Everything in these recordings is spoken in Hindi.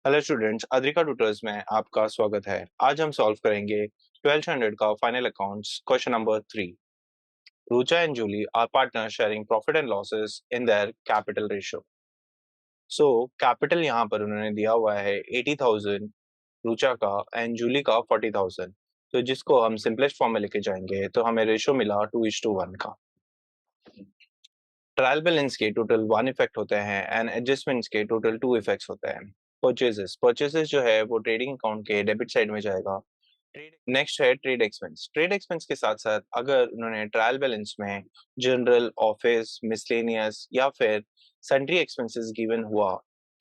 हेलो स्टूडेंट्स, अद्रिका ट्यूटर्स में आपका स्वागत है। आज हम सॉल्व करेंगे 12th स्टैंडर्ड का final accounts question number 3। Rucha and Julie are partner sharing profit and losses in their capital ratio. So capital यहाँ पर उन्होंने दिया हुआ है 80,000 रूचा का एंड जूली का 40,000। तो जिसको हम सिंपलेस्ट फॉर्म में लेके जाएंगे तो हमें रेशियो मिला 2:1 का। ट्रायल बैलेंस के टोटल 1 इफेक्ट होते हैं एंड एडजस्टमेंट्स के टोटल 2 इफेक्ट्स होते हैं। परचेजेस परचेजेस जो है वो ट्रेडिंग अकाउंट के डेबिट साइड में जाएगा। नेक्स्ट है ट्रेड एक्सपेंस। ट्रेड एक्सपेंस के साथ साथ अगर उन्होंने ट्रायल बैलेंस में जनरल, ऑफिस, मिसलेनियस या फिर सन्ड्री एक्सपेंसेस गिवन हुआ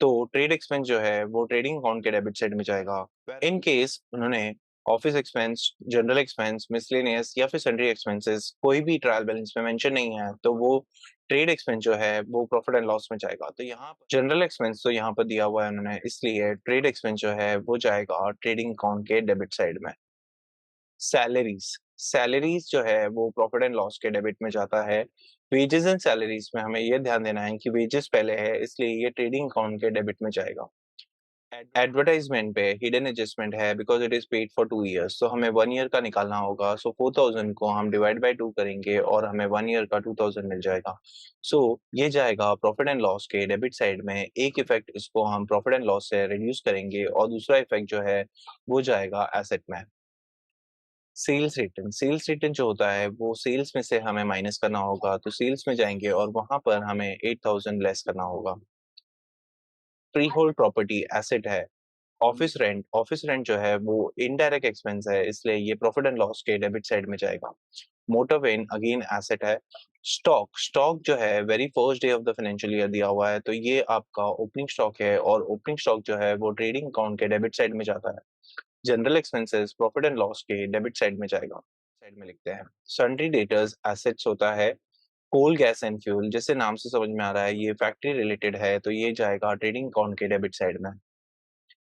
तो ट्रेड एक्सपेंस जो है वो ट्रेडिंग अकाउंट के डेबिट साइड में जाएगा। इन केस उन्होंने office expense, general expense, miscellaneous या फिर सन्ड्री एक्सपेंसेस कोई भी ट्रायल बैलेंस में मेंशन नहीं है तो वो ट्रेड एक्सपेंस जो है वो प्रॉफिट एंड लॉस में जाएगा। तो यहाँ पर जनरल एक्सपेंस तो यहाँ पर दिया हुआ है उन्होंने, इसलिए ट्रेड एक्सपेंस जो है वो जाएगा ट्रेडिंग अकाउंट के डेबिट साइड में। सैलरीज सैलरीज जो है वो प्रॉफिट एंड लॉस के डेबिट में जाता है। वेजेस एंड सैलरीज में हमें ये ध्यान देना है कि वेजेस पहले है इसलिए ये ट्रेडिंग अकाउंट के डेबिट में जाएगा। एडवर्टाइजमेंट पे हिडन एडजस्टमेंट है because it is paid for 2 years, तो हमें 1 year का निकालना होगा। सो 4,000 को हम डिवाइड बाय 2 करेंगे और हमें 1 year का 2,000 मिल जाएगा। सो ये जाएगा प्रॉफिट एंड लॉस के डेबिट साइड में। एक इफेक्ट इसको हम प्रॉफिट एंड लॉस से रिड्यूस करेंगे और दूसरा इफेक्ट जो है वो जाएगा एसेट में। सेल्स रिटर्न जो होता है वो सेल्स में से हमें माइनस करना होगा, तो सेल्स में जाएंगे और वहां पर हमें 8,000 लेस करना होगा। फ्री होल्ड प्रॉपर्टी एसेट है। ऑफिस रेंट जो है वो इनडायरेक्ट एक्सपेंस है इसलिए ये प्रॉफिट एंड लॉस के डेबिट साइड में जाएगा। मोटर वेन अगेन एसेट है। स्टॉक स्टॉक जो है very first day of the financial year दिया हुआ है तो ये आपका ओपनिंग स्टॉक है और ओपनिंग स्टॉक जो है वो ट्रेडिंग अकाउंट के डेबिट साइड में जाता है। General expenses profit and loss के डेबिट साइड में जाएगा। साइड में लिखते हैं। सन्ड्री डेटर्स एसेट्स होता है। कोल गैस एंड फ्यूल जैसे नाम से समझ में आ रहा है ये फैक्ट्री रिलेटेड है तो ये जाएगा ट्रेडिंग अकाउंट के डेबिट साइड में।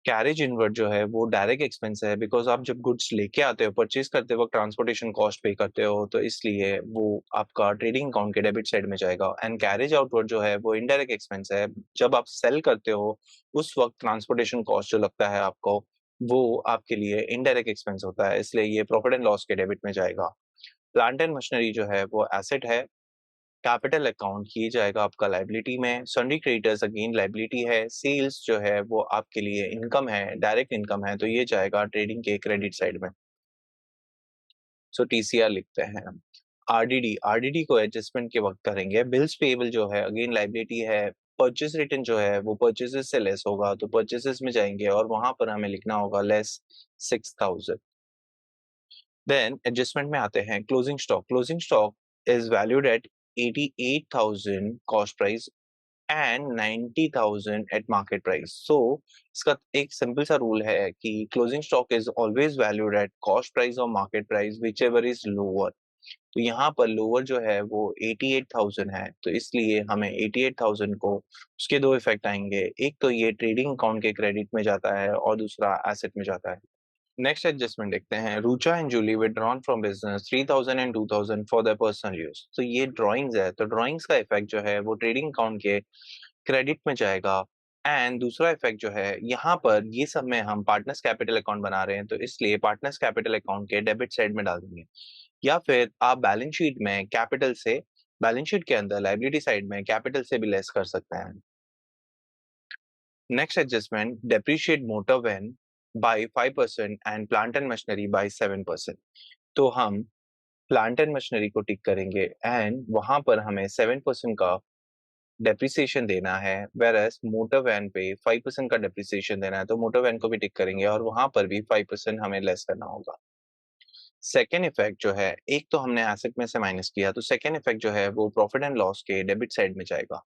कैरेज इनवर्ट जो है वो डायरेक्ट एक्सपेंस है बिकॉज आप जब गुड्स लेके आते हो, परचेज करते वक्त ट्रांसपोर्टेशन कॉस्ट पे करते हो तो इसलिए वो आपका ट्रेडिंग अकाउंट के डेबिट साइड में जाएगा। एंड कैरेज आउटवर्ड जो है वो इनडायरेक्ट एक्सपेंस है। जब आप सेल करते हो उस वक्त ट्रांसपोर्टेशन कॉस्ट जो लगता है आपको वो आपके लिए इनडायरेक्ट एक्सपेंस होता है इसलिए ये प्रॉफिट एंड लॉस के डेबिट में जाएगा। प्लांट एंड मशीनरी जो है वो एसेट है। कैपिटल अकाउंट किए जाएगा आपका लायबिलिटी में। सन्ड्री क्रेडिटर्स अगेन लायबिलिटी है। सेल्स जो है वो आपके लिए इनकम है, डायरेक्ट इनकम है तो ये जाएगा ट्रेडिंग के क्रेडिट साइड में। सो टीसीआर लिखते हैं। आरडीडी को एडजस्टमेंट के वक्त करेंगे। बिल्स पेएबल जो है अगेन लायबिलिटी है। परचेज रिटर्न जो है वो परचेजेस से लेस होगा तो परचेजेस में जाएंगे और वहां पर हमें लिखना होगा लेस 6,000। देन एडजस्टमेंट में आते हैं। Closing stock is valued at 88,000 cost price and 90,000 at market price. So इसका एक सिंपल सा रूल है कि closing stock is always valued at cost price और market price which ever is lower. तो यहाँ पर लोअर जो है वो 88,000 है तो इसलिए हमें 88,000 को उसके दो इफेक्ट आएंगे। एक तो ये ट्रेडिंग अकाउंट के क्रेडिट में जाता है और दूसरा एसेट में जाता है। नेक्स्ट एडजस्टमेंट देखते हैं। Rucha and Julie withdrawn from business 3,000 and 2,000 for their personal use. तो ये ड्राइंग्स है तो ड्राइंग्स का इफेक्ट जो है वो ट्रेडिंग अकाउंट के क्रेडिट में जाएगा। एंड दूसरा इफेक्ट जो है यहाँ पर ये सब में हम पार्टनर्स कैपिटल अकाउंट बना रहे हैं तो इसलिए पार्टनर्स कैपिटल अकाउंट के डेबिट साइड में डाल देंगे। या फिर आप बैलेंस शीट में कैपिटल से, बैलेंस शीट के अंदर लायबिलिटी साइड में कैपिटल से भी लेस कर सकते हैं। Next adjustment depreciate motor van by 5% and plant and machinery by 7%। तो हम प्लांट एंड मशीनरी को टिक करेंगे एंड वहां पर हमें 7% का डेप्रिसिएशन देना है। वेरएस मोटर वैन पे 5% का डेप्रिसिएशन देना है तो मोटर वैन को भी टिक करेंगे और वहां पर भी 5% हमें लेस करना होगा। सेकेंड इफेक्ट जो है, एक तो हमने एसेट में से माइनस किया तो सेकेंड इफेक्ट जो है वो प्रॉफिट एंड लॉस के डेबिट साइड में जाएगा।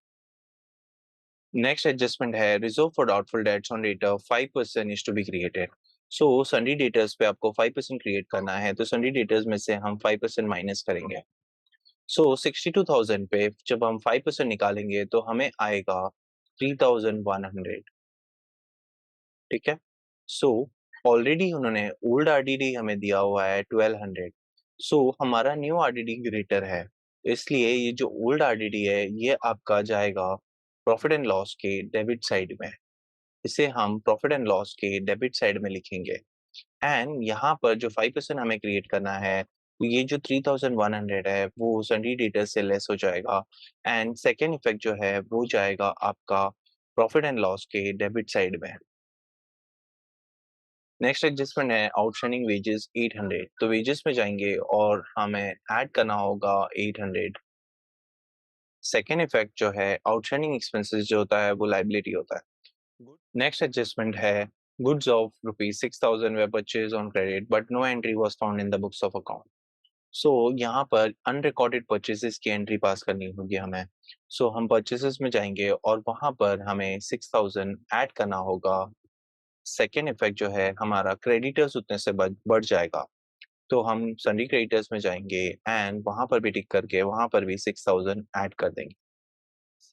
नेक्स्ट एडजस्टमेंट है reserve for doubtful debts on debtor 5% is to be created. So sundry debtors पे आपको 5% क्रिएट करना है तो सन्डी डेटर्स में से हम 5% माइनस करेंगे। सो 62,000 पे जब हम 5% निकालेंगे तो हमें आएगा 3,100। ठीक है। सो ऑलरेडी उन्होंने ओल्ड आरडीडी हमें दिया हुआ है 1,200। सो हमारा न्यू आरडीडी ग्रेटर है इसलिए ये जो ओल्ड आरडीडी है ये आपका जाएगा प्रॉफिट एंड लॉस के डेबिट साइड में। इसे हम प्रॉफिट एंड लॉस के डेबिट साइड में लिखेंगे एंड यहाँ पर जो 5% हमें क्रिएट करना है, तो ये जो 3100 है वो सन्डी डेटर्स से लेस हो जाएगा एंड सेकेंड इफेक्ट जो है वो जाएगा आपका प्रॉफिट एंड लॉस के डेबिट साइड में। नेक्स्ट एडजस्टमेंट है आउटस्टैंडिंग वेजेस 800, तो वेजेस में जाएंगे और हमें ऐड करना होगा 800। सेकेंड इफेक्ट जो है आउटस्टैंडिंग एक्सपेंसेस जो होता है वो लाइबिलिटी होता है। नेक्स्ट एडजस्टमेंट है goods of ₹6000 were purchased on credit but no entry was found in the books of account। सो यहाँ पर अनरिकॉर्डेड परचेजेस की एंट्री पास करनी होगी हमें। सो हम परचेजेस में जाएंगे और वहां पर हमें 6000 ऐड करना होगा। सेकेंड इफेक्ट जो है हमारा क्रेडिटर्स उतने से बढ़ जाएगा, तो हम सन्डी क्रेडिटर्स में जाएंगे एंड वहां पर भी टिक करके वहां पर भी 6000 ऐड कर देंगे।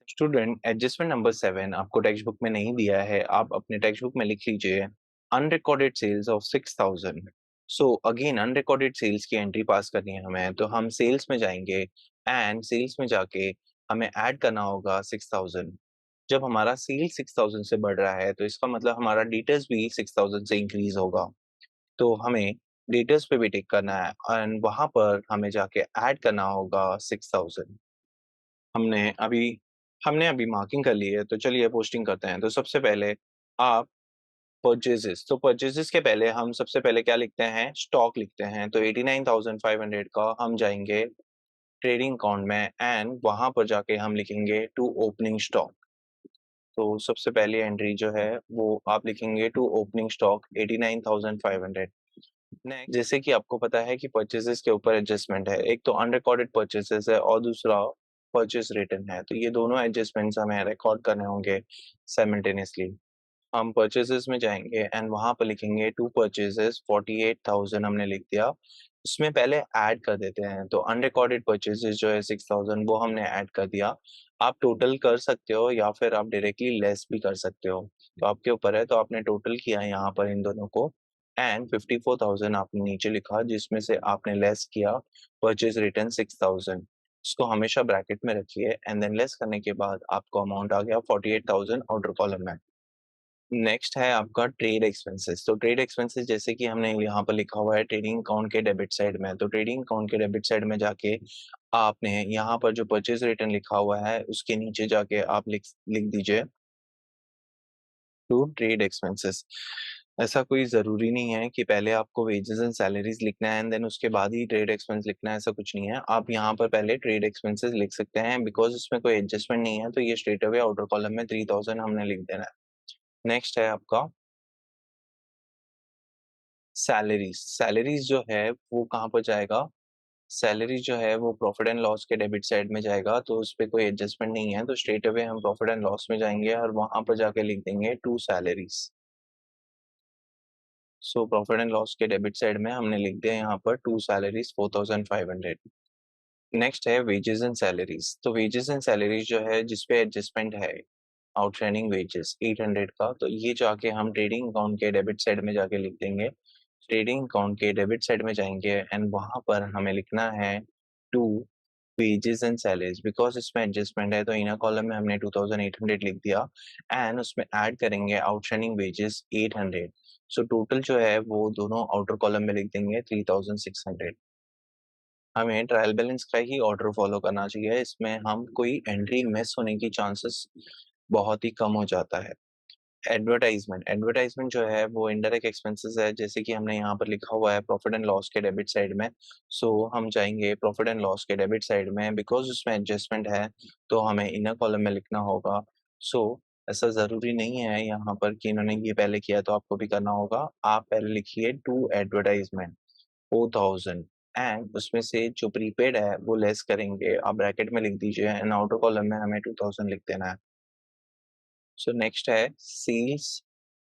स्टूडेंट एडजस्टमेंट नंबर 7 आपको टेक्स्ट बुक में नहीं दिया है, आप अपने टेक्स्ट बुक में लिख लीजिए unrecorded sales of 6000। So again unrecorded sales की एंट्री पास करनी है हमें, तो हम सेल्स में जाएंगे एंड सेल्स में जाके हमें ऐड करना होगा 6000। जब हमारा सेल 6000 से बढ़ रहा है तो इसका मतलब हमारा डेटर्स भी 6000 से इंक्रीज होगा, तो हमें डेटर्स पे भी टिक करना है एंड वहां पर हमें जाके ऐड करना होगा 6000। हमने अभी हमने अभी मार्किंग कर ली है, तो चलिए पोस्टिंग करते हैं। तो सबसे पहले आप परचेजेस, तो परचेजेस के पहले हम सबसे पहले क्या लिखते हैं, स्टॉक लिखते हैं। तो 89500 का हम जाएंगे ट्रेडिंग अकाउंट में एंड वहां पर जाके हम लिखेंगे टू ओपनिंग स्टॉक। तो सबसे पहली एंट्री जो है वो आप लिखेंगे टू ओपनिंग स्टॉक 89500। नेक्स्ट, जैसे कि आपको पता है कि परचेजेस के ऊपर एडजस्टमेंट है, एक तो अनरिकॉर्डेड परचेजेस है और दूसरा परचेज रिटर्न है, तो ये दोनों एडजस्टमेंट्स हमें रिकॉर्ड करने होंगे साइमल्टेनियसली। हम परचेजेस में जाएंगे एंड वहां पर लिखेंगे टू परचेजेस 48,000 हमने लिख दिया। उसमें पहले ऐड कर देते हैं, तो अनरिकॉर्डेड परचेजेस जो है 6000 वो हमने ऐड कर दिया। आप टोटल कर सकते हो या फिर आप डायरेक्टली लेस भी कर सकते हो, तो आपके ऊपर है। तो आपने टोटल किया है यहाँ पर इन दोनों को एंड 54,000 आपने नीचे लिखा जिसमें से आपने लेस किया परचेज रिटर्न 6000। इसको हमेशा ब्रैकेट में रखिए एंड देन लेस करने के बाद आपको अमाउंट आ गया 48,000 आउटर कॉलम में। नेक्स्ट है आपका ट्रेड एक्सपेंसेस। तो ट्रेड एक्सपेंसेस जैसे कि हमने यहाँ पर लिखा हुआ है ट्रेडिंग अकाउंट के डेबिट साइड में, तो ट्रेडिंग अकाउंट के डेबिट साइड में जाके आपने यहाँ पर जो परचेज रिटर्न लिखा हुआ है उसके नीचे जाके आप लिख लिख दीजिए टू ट्रेड एक्सपेंसेस। ऐसा कोई ज़रूरी नहीं है कि पहले आपको वेजेस एंड सैलरीज लिखना है एंड देन उसके बाद ही ट्रेड एक्सपेंस लिखना है, ऐसा कुछ नहीं है। आप यहाँ पर पहले ट्रेड एक्सपेंसेस लिख सकते हैं बिकॉज़ इसमें कोई एडजस्टमेंट नहीं है, तो ये स्ट्रेट अवे आउटर कॉलम में 3000 हमने लिख देना है। नेक्स्ट है आपका सैलरीज। सैलरीज जो है वो कहाँ पर जाएगा? सैलरी जो है वो प्रॉफिट एंड लॉस के डेबिट साइड में जाएगा, तो उस पे कोई एडजस्टमेंट नहीं है, तो स्ट्रेट अवे हम प्रॉफिट एंड लॉस में जाएंगे और वहां पर जाके लिख देंगे to salaries. So profit and loss के डेबिट साइड में हमने लिख दिया यहाँ पर टू सैलरीज 4500। नेक्स्ट है वेजेस एंड सैलरीज। तो वेजेस एंड सैलरीज जो है जिसपे एडजस्टमेंट है आउटस्टैंडिंग वेजेस 800 का, तो ये जाके हम ट्रेडिंग अकाउंट के डेबिट साइड में जाके लिख देंगे। ट्रेडिंग अकाउंट के डेबिट साइड में जाएंगे एंड वहां पर हमें लिखना है to wages and salaries, because इसमें एडजस्टमेंट है तो इनर कॉलम में हमने 2800 लिख दिया एंड उसमें ऐड करेंगे आउटस्टैंडिंग वेजेस 800। सो टोटल जो है वो दोनों आउटर कॉलम में लिख देंगे 3600। हमें ट्रायल बैलेंस का ही ऑर्डर फॉलो करना चाहिए, इसमें हम कोई एंट्री मिस होने की चांसेस बहुत ही कम हो जाता है। एडवर्टाइजमेंट, एडवर्टाइजमेंट जो है वो इनडायरेक्ट एक्सपेंसेस है, जैसे कि हमने यहाँ पर लिखा हुआ है प्रॉफिट एंड लॉस के डेबिट साइड में। सो हम जाएंगे प्रॉफिट एंड लॉस के डेबिट साइड में, बिकॉज उसमें एडजस्टमेंट है तो हमें इनर कॉलम में लिखना होगा। सो ऐसा जरूरी नहीं है यहाँ पर कि इन्होंने ये पहले किया तो आपको भी करना होगा। आप पहले लिखिए टू एडवर्टाइजमेंट 4000 एंड उसमें से जो प्रीपेड है वो लेस करेंगे, आप ब्रैकेट में लिख दीजिए एंड आउटर कॉलम में हमें 2000 लिख देना है। सो नेक्स्ट है सेल्स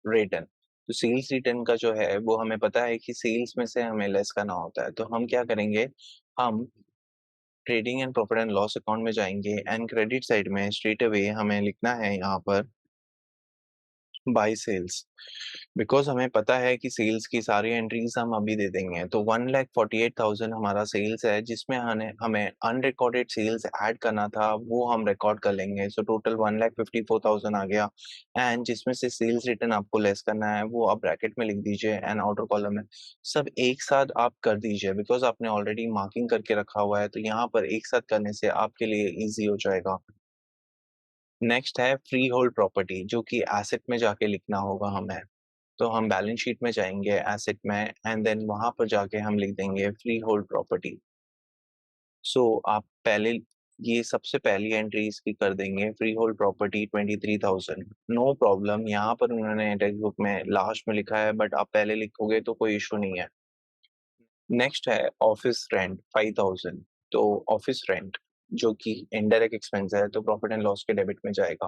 रिटर्न। तो सेल्स रिटर्न का जो है वो हमें पता है कि सेल्स में से हमें लेस करना होता है, तो हम क्या करेंगे, हम trading and profit and loss account में जाएंगे एंड क्रेडिट साइड में स्ट्रेट अवे हमें लिखना है यहाँ पर बाय सेल्स, बिकॉज़ हमें पता है कि सेल्स की सारी एंट्रीज़ हम अभी दे देंगे। तो 1,48,000 हमारा सेल्स है, जिसमें हमें हमें अनरिकॉर्डेड सेल्स ऐड करना था, वो हम रिकॉर्ड कर लेंगे। सो टोटल 1,54,000 आ गया, एंड जिसमें से सेल्स रिटर्न आपको लेस करना है, वो आप ब्रैकेट में लिख दीजिए एंड आउटर कॉलम में सब एक साथ आप कर दीजिए, बिकॉज़ आपने ऑलरेडी मार्किंग करके रखा हुआ है, तो यहाँ पर एक साथ करने से आपके लिए ईज़ी हो जाएगा। नेक्स्ट है फ्री होल्ड प्रॉपर्टी, जो कि एसेट में जाके लिखना होगा हमें। तो हम बैलेंस शीट में जाएँगे एसेट में, एंड देन वहाँ पर जाके हम लिख देंगे फ्री होल्ड प्रॉपर्टी। सो आप पहले ये सबसे पहली एंट्री इसकी कर देंगे, freehold property 23,000। No problem, यहाँ पर उन्होंने टेक्स्ट बुक में लास्ट में लिखा है, बट आप पहले लिखोगे तो कोई इश्यू नहीं है। नेक्स्ट है ऑफिस रेंट 5,000। तो ऑफिस रेंट जो कि इनडायरेक्ट एक्सपेंस है, तो प्रॉफिट एंड लॉस के डेबिट में जाएगा।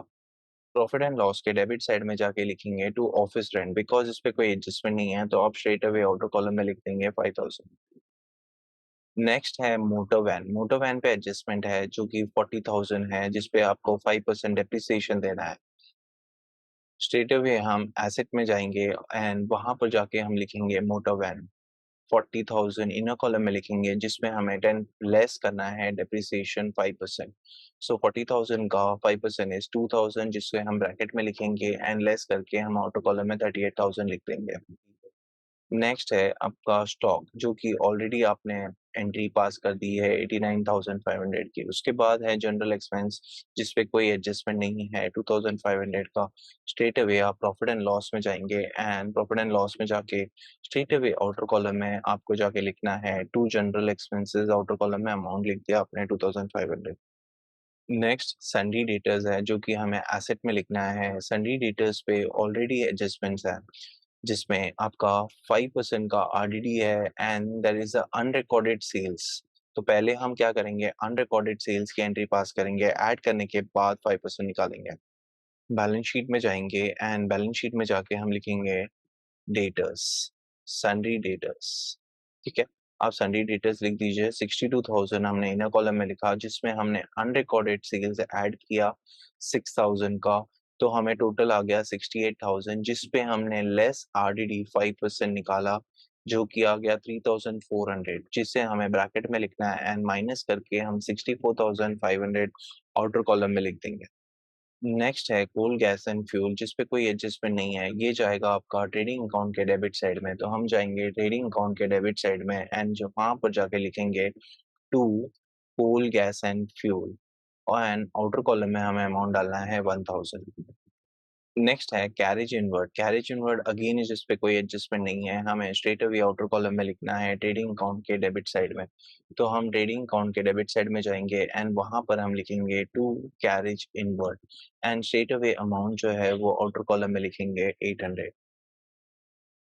प्रॉफिट एंड लॉस के डेबिट साइड में जाके लिखेंगे टू ऑफिस रेंट, बिकॉज़ इस पे कोई एडजस्टमेंट नहीं है, तो आप स्ट्रेट अवे आउटर कॉलम में लिख देंगे 5,000। नेक्स्ट है मोटर वैन। मोटर वैन पे एडजस्टमेंट है, जो कि 40,000 है, जिस पे आपको 5% डेप्रिसिएशन देना है। स्ट्रेट अवे हम एसेट में जाएँगे एंड वहाँ पर जाके हम लिखेंगे मोटर वैन। 40,000 इनर कॉलम में लिखेंगे, जिसमें हमें 10 लेस करना है डेप्रिसिएशन 5%। सो 40,000 का 5% इज़ 2,000, जिसे हम ब्रैकेट में लिखेंगे एंड लेस करके हम आउटर कॉलम में 38,000 लिख देंगे। नेक्स्ट है आपका स्टॉक, जो कि ऑलरेडी आपने एंट्री पास कर दी है 89,500 की। उसके बाद है जनरल एक्सपेंस, जिस पे कोई एडजस्टमेंट नहीं है 2,500 का। स्ट्रेट अवे आप प्रॉफिट एंड लॉस में जाएँगे एंड प्रॉफिट एंड लॉस में जाके स्ट्रेट अवे आउटर कॉलम में आपको जाके लिखना है to general expenses. Outer column में अमाउंट लिख दिया आपने 2,500। नेक्स्ट सन्डी डेटर्स है, जो कि हमें एसेट में लिखना है। सन्डी डेटर्स पे ऑलरेडी एडजस्टमेंट्स है, जिसमें आपका 5% का आरडीडी है and there is a unrecorded sales. तो पहले हम क्या करेंगे, अनरिकॉर्डेड सेल्स की एंट्री पास करेंगे, ऐड करने के बाद 5% निकालेंगे। बैलेंस शीट में जाएँगे एंड बैलेंस शीट में जाके हम लिखेंगे डेटर्स, सन्डी डेटर्स, ठीक है? आप सन्डी डेटर्स लिख दीजिए। 62,000 हमने इनर कॉलम में लिखा, जिसमें हमने अनरिकॉर्डेड सेल्स ऐड किया 6,000 का, तो हमें टोटल आ गया 68,000, जिस पे हमने लेस आरडीडी 5% निकाला, जो कि आ गया 3,400, जिसे हमें ब्रैकेट में लिखना है एंड माइनस करके हम 64,500 आउटर कॉलम में लिख देंगे। नेक्स्ट है कोल गैस एंड फ्यूल, जिस पे कोई एडजस्टमेंट नहीं है। ये जाएगा आपका ट्रेडिंग अकाउंट के डेबिट साइड में, तो हम जाएँगे ट्रेडिंग अकाउंट के डेबिट साइड में एंड जो वहाँ पर जाके लिखेंगे to coal gas and fuel, और एंड आउटर कॉलम में हमें अमाउंट डालना है 1,000। नेक्स्ट है carriage inward. Carriage inward again इस पे कोई एडजस्टमेंट नहीं है, हमें स्ट्रेट अवे आउटर कॉलम में लिखना है ट्रेडिंग अकाउंट के डेबिट साइड में। तो हम ट्रेडिंग अकाउंट के डेबिट साइड में जाएँगे एंड वहाँ पर हम लिखेंगे to carriage inward, and straight away amount जो है वो आउटर कॉलम में लिखेंगे 800।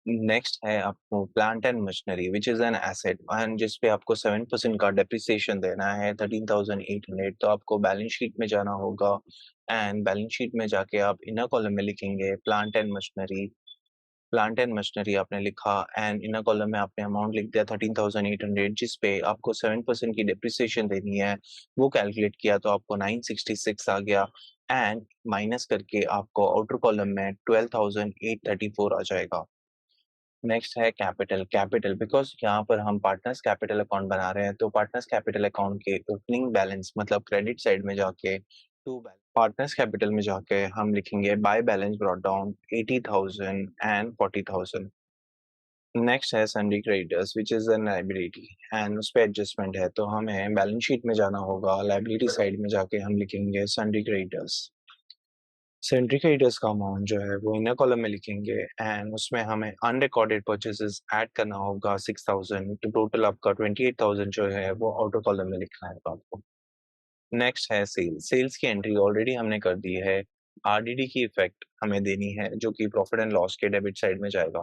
नेक्स्ट है आपको plant and machinery which is an asset, and जिस पे आपको 7% का डेप्रिसिएशन देना है 13,800। तो आपको बैलेंस शीट में जाना होगा एंड बैलेंस शीट में जाके आप इनर कॉलम में लिखेंगे plant and machinery. Plant and machinery आपने लिखा एंड इनर कॉलम में आपने अमाउंट लिख दिया 13,800, जिस पे आपको 7% की डेप्रिसिएशन देनी है। वो कैलकुलेट किया तो आपको 966 आ गया, एंड माइनस करके आपको आउटर कॉलम में 12,834 आ जाएगा। नेक्स्ट है कैपिटल। कैपिटल बिकॉज़ यहाँ पर हम पार्टनर्स कैपिटल अकाउंट बना रहे हैं, तो पार्टनर्स कैपिटल अकाउंट के ओपनिंग बैलेंस मतलब क्रेडिट साइड में जाके टू बैलेंस पार्टनर्स कैपिटल में जाके हम लिखेंगे by balance brought down 80,000 and 40,000। Next है sundry creditors which is an liability, and उस पे एडजस्टमेंट है, तो हमें बैलेंस शीट में जाना होगा, लायबिलिटी साइड में जाके हम लिखेंगे सन्डी क्रेडिटर्स। सैलरी क्रेडिटर्स का अमाउंट जो है वो इनर कॉलम में लिखेंगे एंड उसमें हमें अनरिकॉर्डेड परचेसेस ऐड करना होगा 6,000, तो टोटल आपका 28,000 जो है वो आउटर कॉलम में लिखना है आपको। नेक्स्ट है सेल्स। सेल्स की एंट्री ऑलरेडी हमने कर दी है। आरडीडी की इफेक्ट हमें देनी है, जो कि प्रॉफिट एंड लॉस के डेबिट साइड में जाएगा।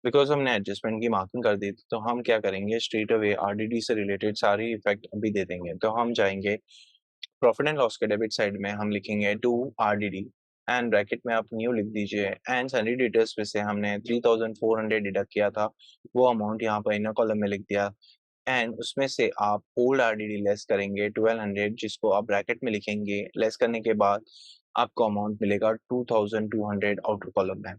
बिकॉज़ हमने एडजस्टमेंट की मार्किंग कर दी थी, तो हम क्या करेंगे स्ट्रेट अवे आरडीडी से रिलेटेड सारी इफेक्ट अभी दे देंगे। तो हम जाएँगे प्रॉफिट एंड लॉस के डेबिट साइड में हम लिखेंगे टू आरडीडी एंड ब्रैकेट में आप न्यू लिख दीजिए, एंड सैलरी डिटेल्स में से हमने 3,400 डिडक्ट किया था, वो अमाउंट यहाँ पर इनर कॉलम में लिख दिया, एंड उसमें से आप ओल्ड आरडीडी लेस करेंगे 1,200, जिसको आप ब्रैकेट में लिखेंगे। लेस करने के बाद आपको अमाउंट मिलेगा 2200 आउटर कॉलम में।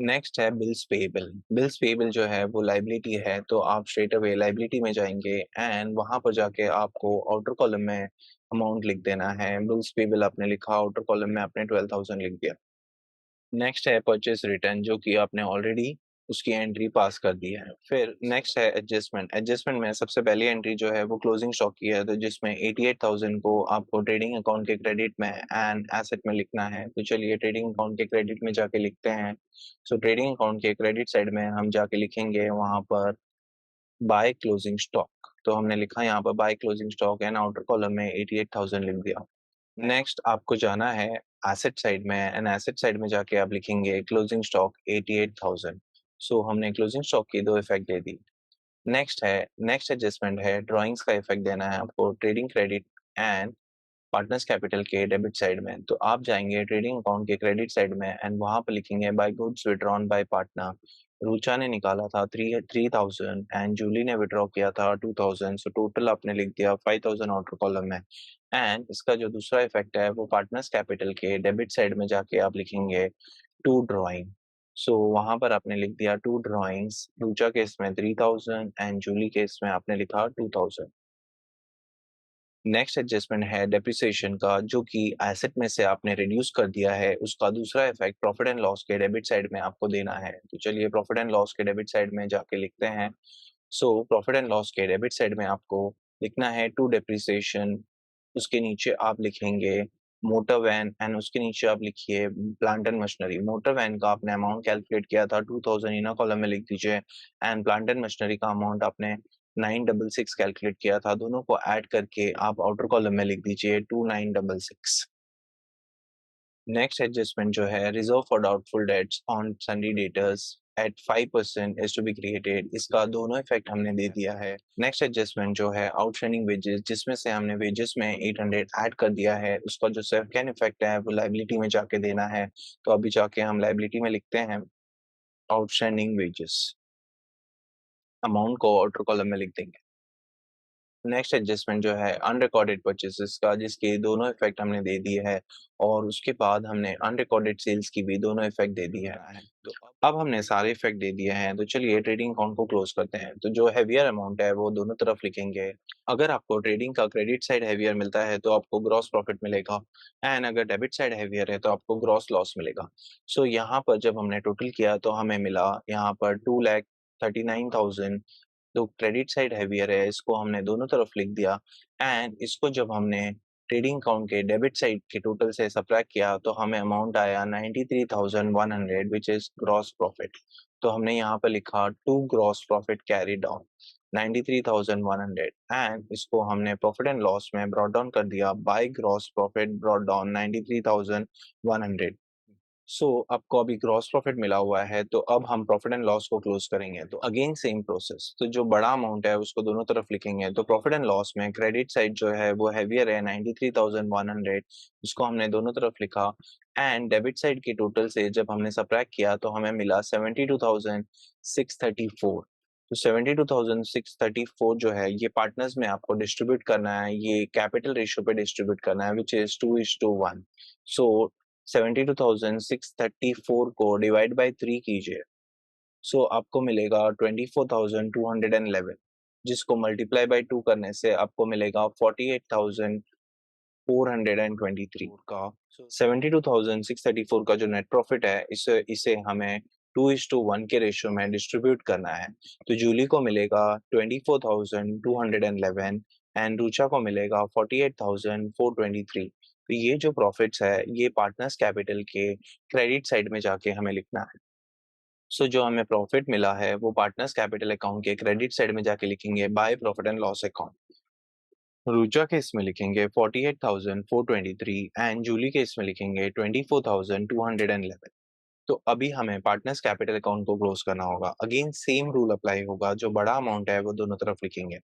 नेक्स्ट है बिल्स पेएबल। बिल्स पेएबल जो है वो लायबिलिटी है, तो आप स्ट्रेट अवे लायबिलिटी में जाएँगे एंड वहाँ पर जाके आपको आउटर कॉलम में अमाउंट लिख देना है। बिल्स पेएबल आपने लिखा, आउटर कॉलम में आपने 12,000 लिख दिया। नेक्स्ट है परचेज़ रिटर्न, जो कि आपने ऑलरेडी उसकी एंट्री पास कर दी है। फिर नेक्स्ट है एडजस्टमेंट। एडजस्टमेंट में सबसे पहली एंट्री जो है वो क्लोजिंग स्टॉक की है, तो जिसमें 88,000 को आपको ट्रेडिंग अकाउंट के क्रेडिट में एंड एसेट में लिखना है। तो चलिए ट्रेडिंग अकाउंट के क्रेडिट में जाके लिखते हैं। सो ट्रेडिंग अकाउंट के क्रेडिट साइड में हम जाके लिखेंगे वहाँ पर बाय क्लोजिंग स्टॉक। तो हमने लिखा यहाँ पर by closing stock and outer column में 88,000 लिख दिया। नेक्स्ट आपको जाना है एसेट साइड में एंड एसेट साइड में जाके आप लिखेंगे क्लोजिंग स्टॉक 88,000। सो हमने क्लोजिंग स्टॉक की 2 इफेक्ट दे दी। नेक्स्ट एडजस्टमेंट है ड्राइंग्स का इफेक्ट देना है आपको trading credit and partners capital के डेबिट साइड में। तो आप जाएँगे ट्रेडिंग अकाउंट के क्रेडिट साइड में एंड वहाँ पे लिखेंगे by goods withdrawn by partner. Rucha ने निकाला था 3,000 एंड जूली ने विथड्रॉ किया था 2,000, सो टोटल आपने लिख दिया 5,000 आउटर कॉलम में। एंड इसका जो दूसरा इफेक्ट है वो पार्टनर्स कैपिटल के डेबिट साइड में जाके आप लिखेंगे टू ड्राइंग। सो वहाँ पर आपने लिख दिया टू ड्राइंग्स। रुचा केस में 3,000 एंड जूली केस में आपने लिखा 2,000। नेक्स्ट एडजस्टमेंट है डेप्रिसिएशन का, जो कि एसेट में से आपने रिड्यूस कर दिया है, उसका दूसरा इफेक्ट प्रॉफिट एंड लॉस के डेबिट साइड में आपको देना है। तो चलिए प्रॉफिट एंड लॉस के डेबिट साइड में जाके लिखते हैं। सो प्रॉफिट एंड लॉस के डेबिट साइड में आपको लिखना है टू डेप्रिसिएशन, उसके नीचे आप लिखेंगे मोटर वैन एंड उसके नीचे आप लिखिए plant and machinery. Motor van का आपने अमाउंट कैलकुलेट किया था 2000, इनर कॉलम में लिख दीजिए एंड प्लांट एंड मशीनरी का अमाउंट आपने 966 कैलकुलेट किया था, दोनों को ऐड करके आप आउटर कॉलम में लिख दीजिए 2966। नेक्स्ट एडजस्टमेंट जो है reserve for doubtful debts on sundry debtors at 5% is to be created, इसका दोनों इफेक्ट हमने दे दिया है। नेक्स्ट एडजस्टमेंट जो है आउटस्टैंडिंग वेजेस, जिसमें से हमने वेजेस में 800 ऐड कर दिया है, उसका जो सेकंड इफेक्ट है वो लायबिलिटी में जाके देना है। तो अभी जाके हम लायबिलिटी में लिखते हैं आउटस्टैंडिंग वेजेस, अमाउंट को आउटर कॉलम में लिख देंगे। नेक्स्ट एडजस्टमेंट जो है अनरिकॉर्डेड परचेसेस का, जिसके दोनों इफेक्ट हमने दे दिए हैं और उसके बाद हमने अनरिकॉर्डेड सेल्स की भी दोनों इफेक्ट दे दिए हैं। तो अब हमने सारे इफेक्ट दे दिए हैं, तो चलिए ट्रेडिंग अकाउंट को क्लोज करते हैं। तो जो हैवियर अमाउंट है वो दोनों तरफ लिखेंगे। अगर आपको ट्रेडिंग का क्रेडिट साइड हैवियर मिलता है तो आपको ग्रॉस प्रॉफिट मिलेगा एंड अगर डेबिट साइड हैवियर है तो आपको ग्रॉस लॉस मिलेगा। सो यहाँ पर जब हमने टोटल किया तो हमें मिला यहाँ पर 2,39,000। तो क्रेडिट साइड हैवियर है, इसको हमने दोनों तरफ लिख दिया एंड इसको जब हमने ट्रेडिंग अकाउंट के डेबिट साइड के टोटल से सब्ट्रैक्ट किया तो हमें अमाउंट आया 93,100 व्हिच इज ग्रॉस प्रॉफिट। तो हमने यहाँ पर लिखा to gross profit carry down 93,100 and इसको हमने प्रॉफिट एंड लॉस में ब्रॉट डाउन कर दिया by gross profit brought down 93,100। So आपको अभी ग्रॉस प्रॉफिट मिला हुआ है, तो अब हम प्रॉफिट एंड लॉस को क्लोज करेंगे। तो अगेन सेम प्रोसेस, तो जो बड़ा अमाउंट है उसको दोनों तरफ लिखेंगे। तो प्रॉफिट एंड लॉस में क्रेडिट साइड जो है वो हैवियर है 93,100, उसको हमने दोनों तरफ लिखा एंड डेबिट साइड के टोटल से जब हमने सबट्रैक्ट किया तो हमें मिला 72,634। तो 72,634 जो है ये पार्टनर्स में आपको डिस्ट्रीब्यूट करना है, ये कैपिटल रेशियो पे डिस्ट्रीब्यूट करना है विच इज 2:1। सो 72,634 को डिवाइड बाय 3 कीजिए। सो आपको मिलेगा 24,211, जिसको मल्टीप्लाई बाय 2 करने से आपको मिलेगा 48,423 का। 72,634 का जो नेट प्रॉफिट है इसे इसे हमें 2:1 के रेशियो में डिस्ट्रीब्यूट करना है। तो जूली को मिलेगा 24,211 एंड रुचा को मिलेगा 48,423। तो ये जो प्रॉफिट्स है ये पार्टनर्स कैपिटल के क्रेडिट साइड में जाके हमें लिखना है। सो जो हमें प्रॉफिट मिला है वो पार्टनर्स कैपिटल अकाउंट के क्रेडिट साइड में जाके लिखेंगे by profit and loss account. Rucha के इसमें लिखेंगे 48,423 एंड जूली के इसमें लिखेंगे 24,211। तो अभी हमें पार्टनर्स कैपिटल अकाउंट को क्लोज करना होगा। अगेन सेम रूल अप्लाई होगा, जो बड़ा अमाउंट है वो दोनों तरफ लिखेंगे।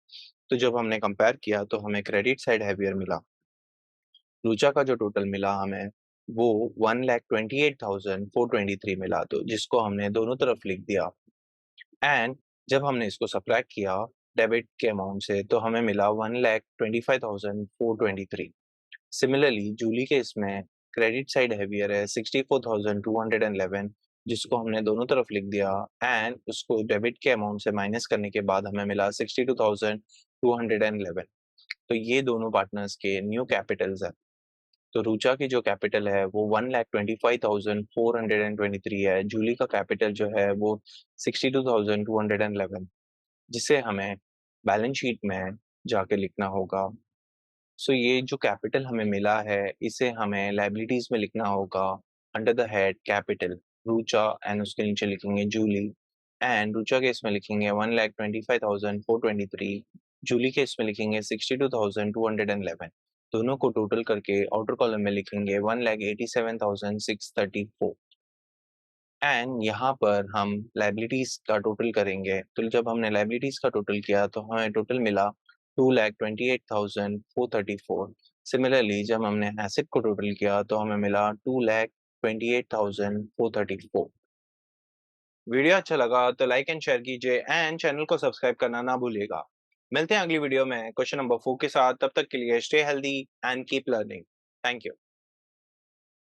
तो जब हमने कंपेयर किया तो हमें क्रेडिट साइड हैवियर मिला। रुचा का जो टोटल मिला हमें वो 1,28,423 मिला, तो जिसको हमने दोनों तरफ लिख दिया एंड जब हमने इसको सब्ट्रैक्ट किया डेबिट के अमाउंट से तो हमें मिला 1,25,423। सिमिलरली जूली के इसमें क्रेडिट साइड हेवियर है 64,211, जिसको हमने दोनों तरफ लिख दिया एंड उसको डेबिट के अमाउंट से माइनस करने के बाद हमें मिला 62,211। तो ये दोनों पार्टनर्स के न्यू कैपिटल्स है। तो रुचा की जो कैपिटल है वो 1,25,423 है, जूली का कैपिटल जो है वो 62,211, जिसे हमें बैलेंस शीट में जाके लिखना होगा। सो ये जो कैपिटल हमें मिला है इसे हमें लायबिलिटीज में लिखना होगा under the head capital Rucha and उसके नीचे लिखेंगे जूली। एंड रूचा के इसमें लिखेंगे 1,25,423, जूली के इसमें लिखेंगे 62,211। दोनों को टोटल करके आउटर कॉलम में लिखेंगे 1,87,634। एंड यहाँ पर हम लायबिलिटीज का टोटल करेंगे, तो जब हमने लायबिलिटीज का टोटल किया तो हमें टोटल मिला 2,28,434। सिमिलरली जब हमने एसेट को टोटल किया तो हमें मिला 2,28,434। वीडियो अच्छा लगा तो लाइक एंड शेयर कीजिए एंड चैनल को सब्सक्राइब करना ना भूलिएगा। मिलते हैं अगली वीडियो में क्वेश्चन नंबर 4 के साथ। तब तक के लिए stay healthy and keep learning. Thank you.